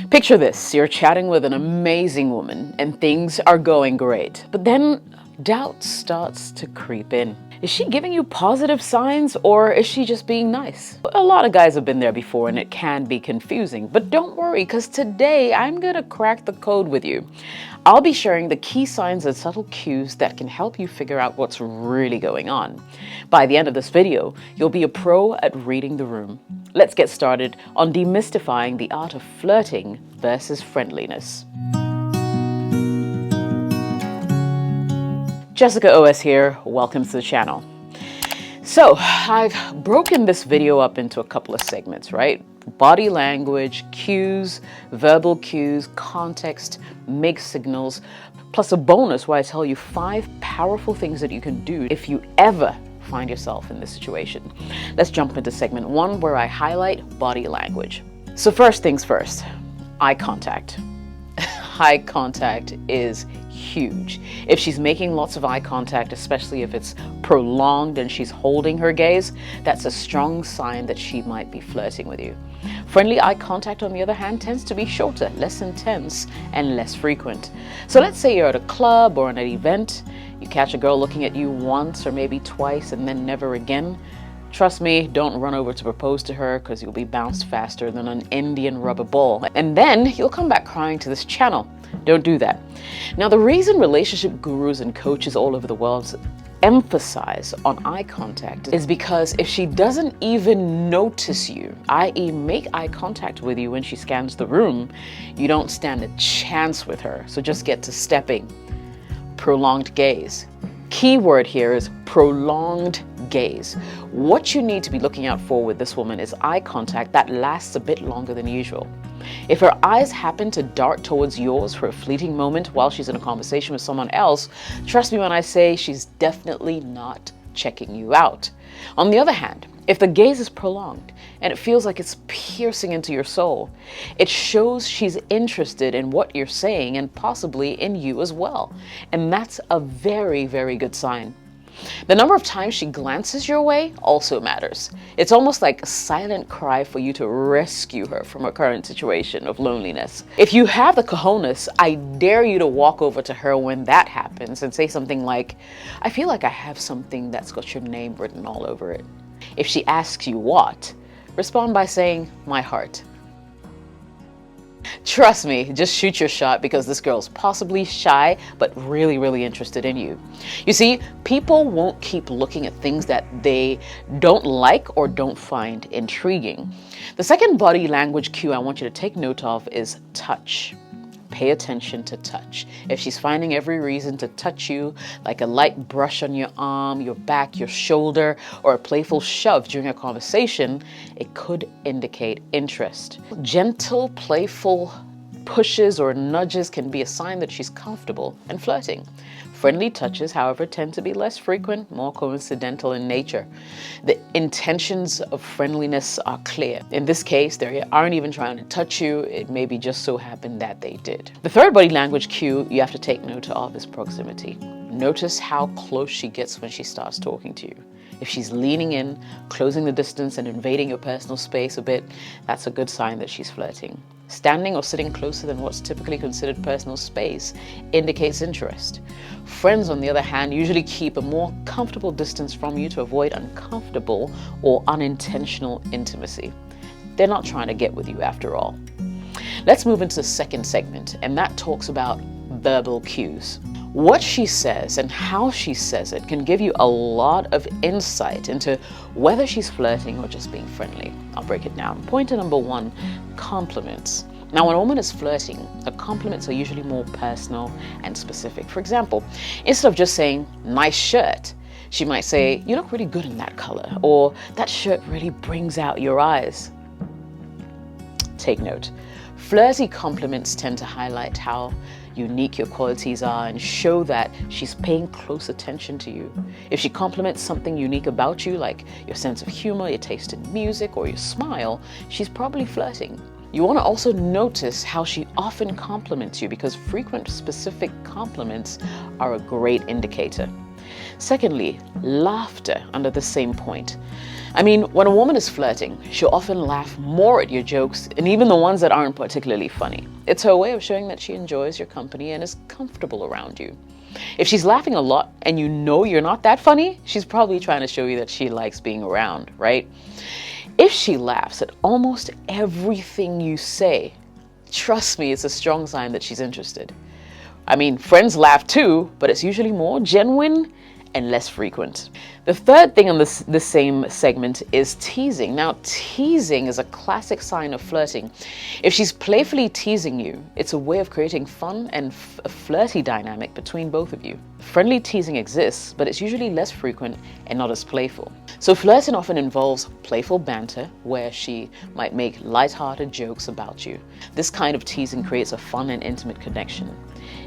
Picture this, you're chatting with an amazing woman and things are going great, but then doubt starts to creep in. Is she giving you positive signs or is she just being nice? A lot of guys have been there before and it can be confusing, but don't worry because today I'm gonna crack the code with you. I'll be sharing the key signs and subtle cues that can help you figure out what's really going on. By the end of this video, you'll be a pro at reading the room. Let's get started on demystifying the art of flirting versus friendliness. Jessica OS here, welcome to the channel. So I've broken this video up into a couple of segments, right? Body language, cues, verbal cues, context, mixed signals, plus a bonus where I tell you 5 powerful things that you can do if you ever find yourself in this situation. Let's jump into segment 1 where I highlight body language. So first things first, eye contact. Eye contact is huge. If she's making lots of eye contact, especially if it's prolonged and she's holding her gaze, that's a strong sign that she might be flirting with you. Friendly eye contact, on the other hand, tends to be shorter, less intense, and less frequent. So let's say you're at a club or at an event, you catch a girl looking at you once or maybe twice and then never again. Trust me, don't run over to propose to her because you'll be bounced faster than an Indian rubber ball. And then you'll come back crying to this channel. Don't do that. Now, the reason relationship gurus and coaches all over the world emphasize on eye contact is because if she doesn't even notice you, i.e. make eye contact with you when she scans the room, you don't stand a chance with her. So just get to stepping. Prolonged gaze. Key word here is prolonged gaze. What you need to be looking out for with this woman is eye contact that lasts a bit longer than usual. If her eyes happen to dart towards yours for a fleeting moment while she's in a conversation with someone else, trust me when I say she's definitely not checking you out. On the other hand, if the gaze is prolonged and it feels like it's piercing into your soul, it shows she's interested in what you're saying and possibly in you as well. And that's a very, very good sign. The number of times she glances your way also matters. It's almost like a silent cry for you to rescue her from her current situation of loneliness. If you have the cojones, I dare you to walk over to her when that happens and say something like, "I feel like I have something that's got your name written all over it." If she asks you what, respond by saying, "My heart." Trust me, just shoot your shot because this girl's possibly shy, but really, really interested in you. You see, people won't keep looking at things that they don't like or don't find intriguing. The second body language cue I want you to take note of is touch. Pay attention to touch. If she's finding every reason to touch you, like a light brush on your arm, your back, your shoulder, or a playful shove during a conversation, it could indicate interest. Gentle, playful pushes or nudges can be a sign that she's comfortable and flirting. Friendly touches, however, tend to be less frequent, more coincidental in nature. The intentions of friendliness are clear. In this case, they aren't even trying to touch you. It maybe just so happened that they did. The third body language cue you have to take note of is proximity. Notice how close she gets when she starts talking to you. If she's leaning in, closing the distance and invading your personal space a bit, that's a good sign that she's flirting. Standing or sitting closer than what's typically considered personal space indicates interest. Friends, on the other hand, usually keep a more comfortable distance from you to avoid uncomfortable or unintentional intimacy. They're not trying to get with you after all. Let's move into the second segment, and that talks about verbal cues. What she says and how she says it can give you a lot of insight into whether she's flirting or just being friendly. I'll break it down. Point number 1, compliments. Now, when a woman is flirting, her compliments are usually more personal and specific. For example, instead of just saying, "Nice shirt," she might say, "You look really good in that color," or "That shirt really brings out your eyes." Take note. Flirty compliments tend to highlight how unique your qualities are and show that she's paying close attention to you. If she compliments something unique about you, like your sense of humor, your taste in music, or your smile, she's probably flirting. You want to also notice how she often compliments you because frequent specific compliments are a great indicator. Secondly, laughter under the same point. I mean, when a woman is flirting, she'll often laugh more at your jokes and even the ones that aren't particularly funny. It's her way of showing that she enjoys your company and is comfortable around you. If she's laughing a lot and you know you're not that funny, she's probably trying to show you that she likes being around, right? If she laughs at almost everything you say, trust me, it's a strong sign that she's interested. I mean, friends laugh too, but it's usually more genuine and less frequent. The third thing on the same segment is teasing. Now, teasing is a classic sign of flirting. If she's playfully teasing you, it's a way of creating fun and a flirty dynamic between both of you. Friendly teasing exists, but it's usually less frequent and not as playful. So flirting often involves playful banter, where she might make lighthearted jokes about you. This kind of teasing creates a fun and intimate connection.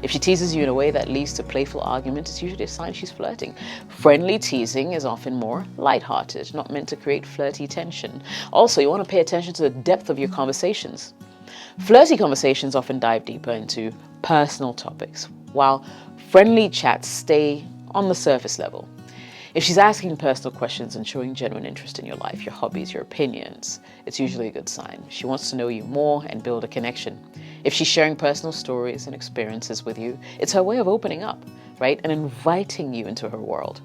If she teases you in a way that leads to playful argument, it's usually a sign she's flirting. Friendly teasing is often more lighthearted, not meant to create flirty tension. Also, you want to pay attention to the depth of your conversations. Flirty conversations often dive deeper into personal topics, while friendly chats stay on the surface level. If she's asking personal questions and showing genuine interest in your life, your hobbies, your opinions, it's usually a good sign. She wants to know you more and build a connection. If she's sharing personal stories and experiences with you, it's her way of opening up, right? And inviting you into her world.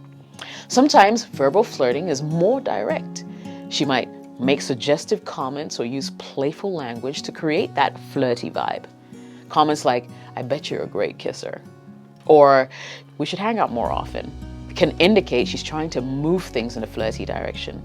Sometimes verbal flirting is more direct. She might make suggestive comments or use playful language to create that flirty vibe. Comments like, "I bet you're a great kisser," or "we should hang out more often," can indicate she's trying to move things in a flirty direction.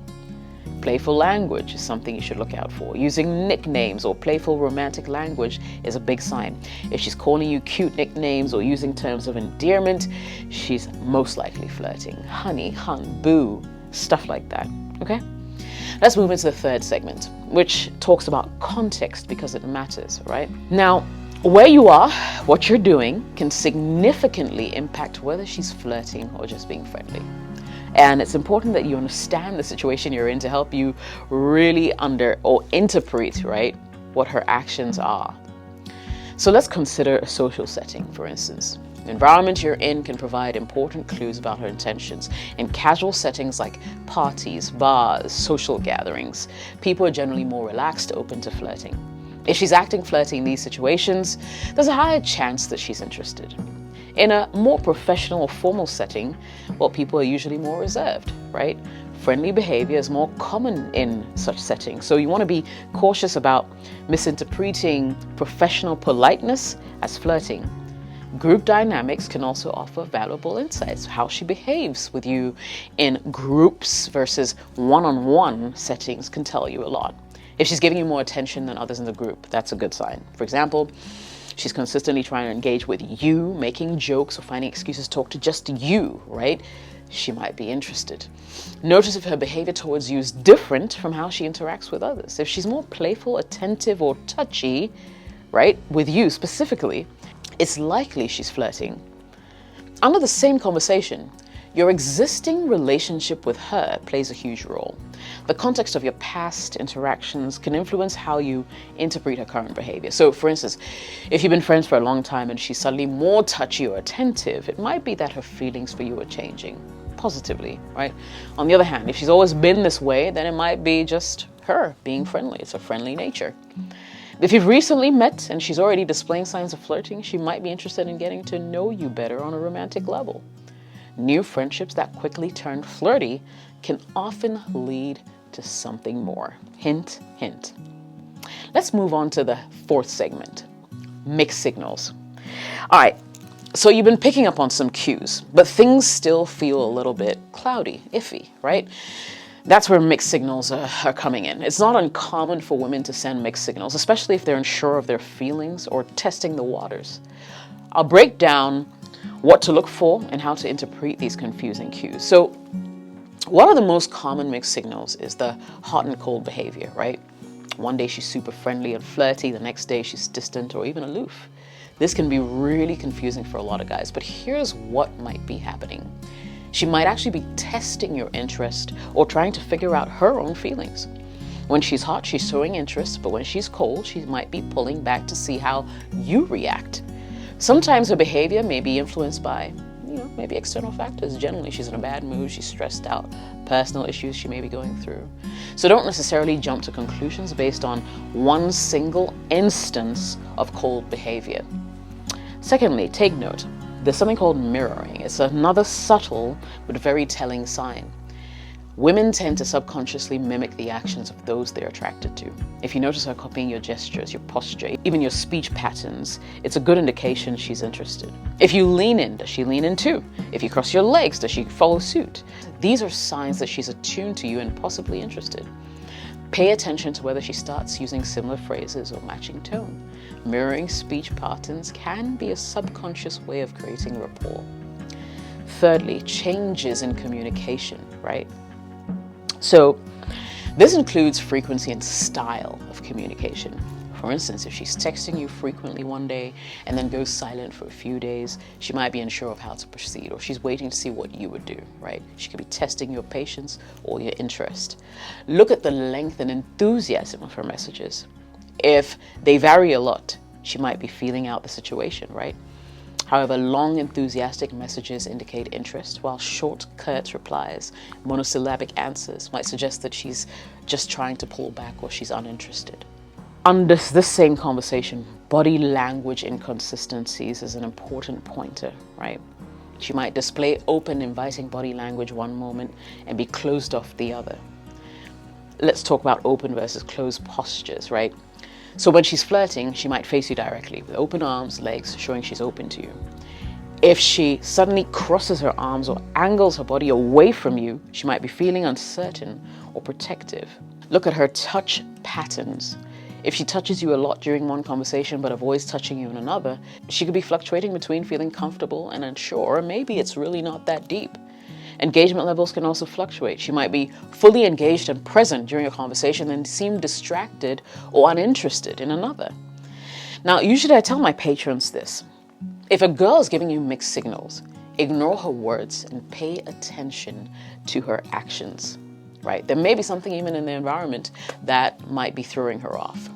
Playful language is something you should look out for. Using nicknames or playful romantic language is a big sign. If she's calling you cute nicknames or using terms of endearment, she's most likely flirting. Honey, hun, boo, stuff like that, okay? Let's move into the third segment, which talks about context because it matters, right? Now, where you are, what you're doing, can significantly impact whether she's flirting or just being friendly. And it's important that you understand the situation you're in to help you really interpret, right, what her actions are. So let's consider a social setting, for instance. The environment you're in can provide important clues about her intentions. In casual settings like parties, bars, social gatherings, people are generally more relaxed, open to flirting. If she's acting flirty in these situations, there's a higher chance that she's interested. In a more professional or formal setting, well, people are usually more reserved, right? Friendly behavior is more common in such settings, so you want to be cautious about misinterpreting professional politeness as flirting. Group dynamics can also offer valuable insights. How she behaves with you in groups versus one-on-one settings can tell you a lot. If she's giving you more attention than others in the group, that's a good sign. For example, she's consistently trying to engage with you, making jokes or finding excuses to talk to just you, right? She might be interested. Notice if her behavior towards you is different from how she interacts with others. If she's more playful, attentive, or touchy, right, with you specifically, it's likely she's flirting. Under the same conversation, your existing relationship with her plays a huge role. The context of your past interactions can influence how you interpret her current behavior. So, for instance, if you've been friends for a long time and she's suddenly more touchy or attentive, it might be that her feelings for you are changing positively, right? On the other hand, if she's always been this way, then it might be just her being friendly. It's a friendly nature. If you've recently met and she's already displaying signs of flirting, she might be interested in getting to know you better on a romantic level. New friendships that quickly turn flirty can often lead to something more. Hint, hint. Let's move on to the fourth segment, mixed signals. All right, so you've been picking up on some cues, but things still feel a little bit cloudy, iffy, right? That's where mixed signals are coming in. It's not uncommon for women to send mixed signals, especially if they're unsure of their feelings or testing the waters. I'll break down what to look for and how to interpret these confusing cues. So one of the most common mixed signals is the hot and cold behavior, right? One day she's super friendly and flirty, the next day she's distant or even aloof. This can be really confusing for a lot of guys, but here's what might be happening. She might actually be testing your interest or trying to figure out her own feelings. When she's hot, she's showing interest, but when she's cold, she might be pulling back to see how you react. Sometimes her behavior may be influenced by, maybe external factors. Generally, she's in a bad mood, she's stressed out, personal issues she may be going through. So don't necessarily jump to conclusions based on one single instance of cold behavior. Secondly, take note. There's something called mirroring. It's another subtle but very telling sign. Women tend to subconsciously mimic the actions of those they're attracted to. If you notice her copying your gestures, your posture, even your speech patterns, it's a good indication she's interested. If you lean in, does she lean in too? If you cross your legs, does she follow suit? These are signs that she's attuned to you and possibly interested. Pay attention to whether she starts using similar phrases or matching tone. Mirroring speech patterns can be a subconscious way of creating rapport. Thirdly, changes in communication, right? So this includes frequency and style of communication. For instance, if she's texting you frequently one day and then goes silent for a few days, she might be unsure of how to proceed, or she's waiting to see what you would do, right? She could be testing your patience or your interest. Look at the length and enthusiasm of her messages. If they vary a lot, she might be feeling out the situation, right? However, long, enthusiastic messages indicate interest, while short, curt replies, monosyllabic answers might suggest that she's just trying to pull back or she's uninterested. Under this same conversation, body language inconsistencies is an important pointer, right? She might display open, inviting body language one moment and be closed off the other. Let's talk about open versus closed postures, right? So when she's flirting, she might face you directly with open arms, legs, showing she's open to you. If she suddenly crosses her arms or angles her body away from you, she might be feeling uncertain or protective. Look at her touch patterns. If she touches you a lot during one conversation but avoids touching you in another, she could be fluctuating between feeling comfortable and unsure, or maybe it's really not that deep. Engagement levels can also fluctuate. She might be fully engaged and present during a conversation and seem distracted or uninterested in another. Now, usually I tell my patrons this. If a girl is giving you mixed signals, ignore her words and pay attention to her actions, right? There may be something even in the environment that might be throwing her off.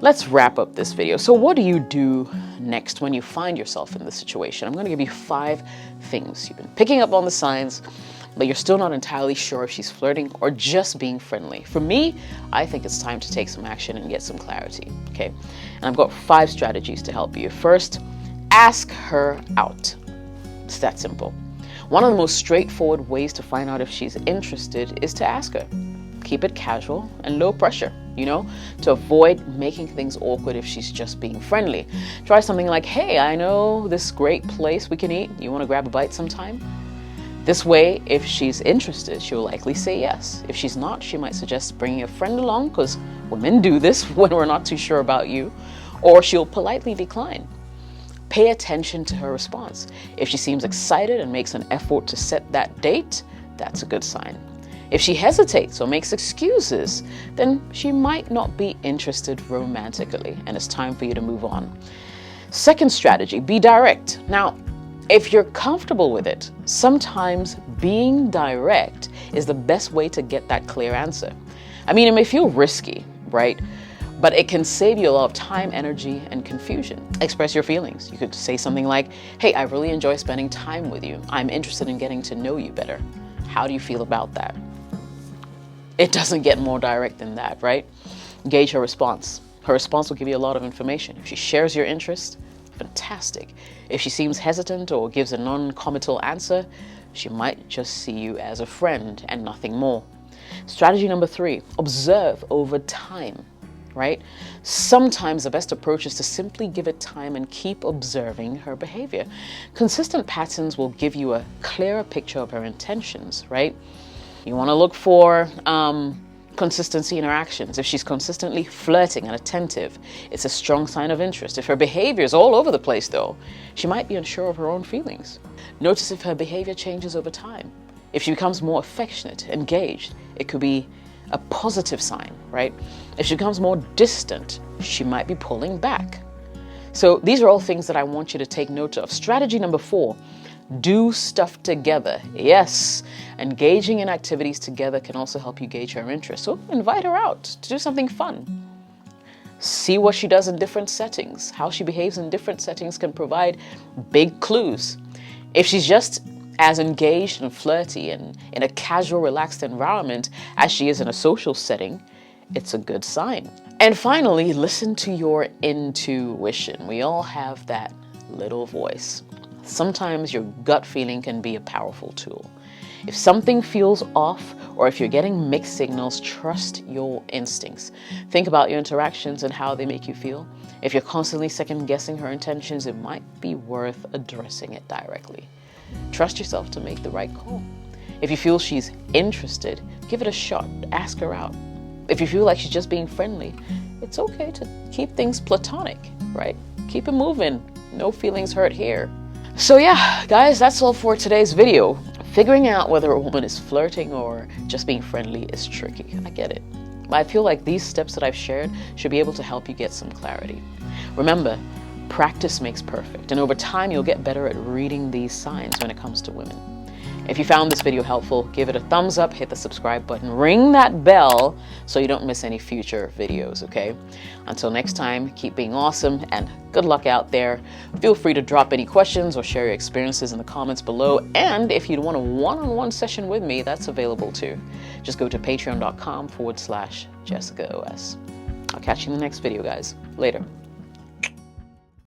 Let's wrap up this video. So what do you do next when you find yourself in this situation? I'm going to give you 5 things. You've been picking up on the signs, but you're still not entirely sure if she's flirting or just being friendly. For me, I think it's time to take some action and get some clarity, okay? And I've got 5 strategies to help you. First, ask her out. It's that simple. One of the most straightforward ways to find out if she's interested is to ask her. Keep it casual and low pressure, to avoid making things awkward if she's just being friendly. Try something like, hey, I know this great place we can eat. You want to grab a bite sometime? This way, if she's interested, she'll likely say yes. If she's not, she might suggest bringing a friend along, because women do this when we're not too sure about you, or she'll politely decline. Pay attention to her response. If she seems excited and makes an effort to set that date, that's a good sign. If she hesitates or makes excuses, then she might not be interested romantically, and it's time for you to move on. Second strategy, be direct. Now, if you're comfortable with it, sometimes being direct is the best way to get that clear answer. I mean, it may feel risky, right? But it can save you a lot of time, energy, and confusion. Express your feelings. You could say something like, hey, I really enjoy spending time with you. I'm interested in getting to know you better. How do you feel about that? It doesn't get more direct than that, right? Gauge her response. Her response will give you a lot of information. If she shares your interest, fantastic. If she seems hesitant or gives a non-committal answer, she might just see you as a friend and nothing more. Strategy number 3, observe over time, right? Sometimes the best approach is to simply give it time and keep observing her behavior. Consistent patterns will give you a clearer picture of her intentions, right? You want to look for consistency in her actions. If she's consistently flirting and attentive, it's a strong sign of interest. If her behavior is all over the place, though, she might be unsure of her own feelings. Notice if her behavior changes over time. If she becomes more affectionate, engaged, it could be a positive sign, right? If she becomes more distant, she might be pulling back. So these are all things that I want you to take note of. Strategy number 4, do stuff together. Yes, engaging in activities together can also help you gauge her interest. So invite her out to do something fun. See what she does in different settings. How she behaves in different settings can provide big clues. If she's just as engaged and flirty and in a casual, relaxed environment as she is in a social setting, it's a good sign. And finally, listen to your intuition. We all have that little voice. Sometimes your gut feeling can be a powerful tool. If something feels off or if you're getting mixed signals, trust your instincts. Think about your interactions and how they make you feel. If you're constantly second guessing her intentions, it might be worth addressing it directly. Trust yourself to make the right call. If you feel she's interested, give it a shot. Ask her out. If you feel like she's just being friendly, it's okay to keep things platonic, right? Keep it moving. No feelings hurt here. So yeah, guys, that's all for today's video. Figuring out whether a woman is flirting or just being friendly is tricky. I get it. But I feel like these steps that I've shared should be able to help you get some clarity. Remember, practice makes perfect, and over time you'll get better at reading these signs when it comes to women. If you found this video helpful, give it a thumbs up, hit the subscribe button, ring that bell so you don't miss any future videos, okay? Until next time, keep being awesome and good luck out there. Feel free to drop any questions or share your experiences in the comments below. And if you'd want a one-on-one session with me, that's available too. Just go to patreon.com/JessicaOS. I'll catch you in the next video, guys. Later.